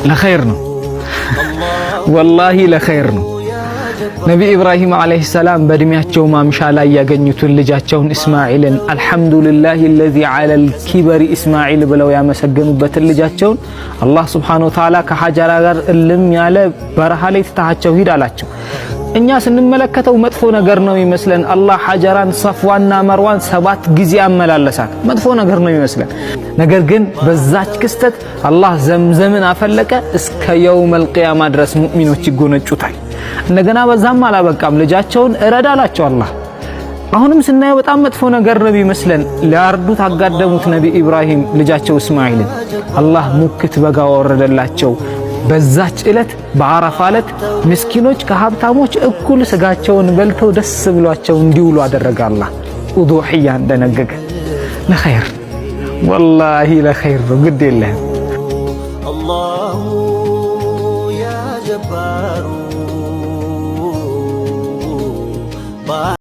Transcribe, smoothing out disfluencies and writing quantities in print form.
ለኸይር ነው። ወላሂ ለኸይር ነው። ነቢ ኢብራሂም አለይሂ ሰላም በእድሜያቸው ማምሻ ላይ ያገኙትን ልጃቸውን እስማኤልን አልሐምዱሊላሂ አለዚ ዐለል ኪበሪ እስማኤል ብለው ያመሰገኑበትን ልጃቸውን አላህ ሱብሓነሁ ወተዓላ ከሐጀራ ጋር እልም ያለ በረሃ ላይ ትታቸው ሂድ አላቸው። እኛ ስንመለከተው መጥፎ ነገር ነው ይመስለን። አላህ ሐጀራን ሰፍዋና መርዋን 7 ጊዜ አመላለሳት። መጥፎ ነገር ነው ይመስለን። ነገር ግን በዛች ክስተት አላህ ዘምዘምን አፈለቀ። እስከ የውመል ቂያማ ድረስ ሙእሚኖች ይጎነጩታል። እንደገና በዛም አላበቃም፣ ልጃቸውን እረዳላቸው አላህ። አሁንም ስናየው በጣም መጥፎ ነገር ነው ይመስለን። ሊያርዱት አጋደሙት ነቢ ኢብራሂም ልጃቸው እስማኤልን። አላህ ሙክት በጋ ወረደላቸው። በዛች ዕለት በአረፋ ዕለት ምስኪኖች ከሀብታሞች እኩል ስጋቸውን በልተው ደስ ብሏቸው እንዲውሉ አደረገ። አላህ ኡዱሂያ እንደነገገ ለኸይር ወላሂ ለኸይር ነው። ግድ የለህም። አላሁ ያ ጀባሩ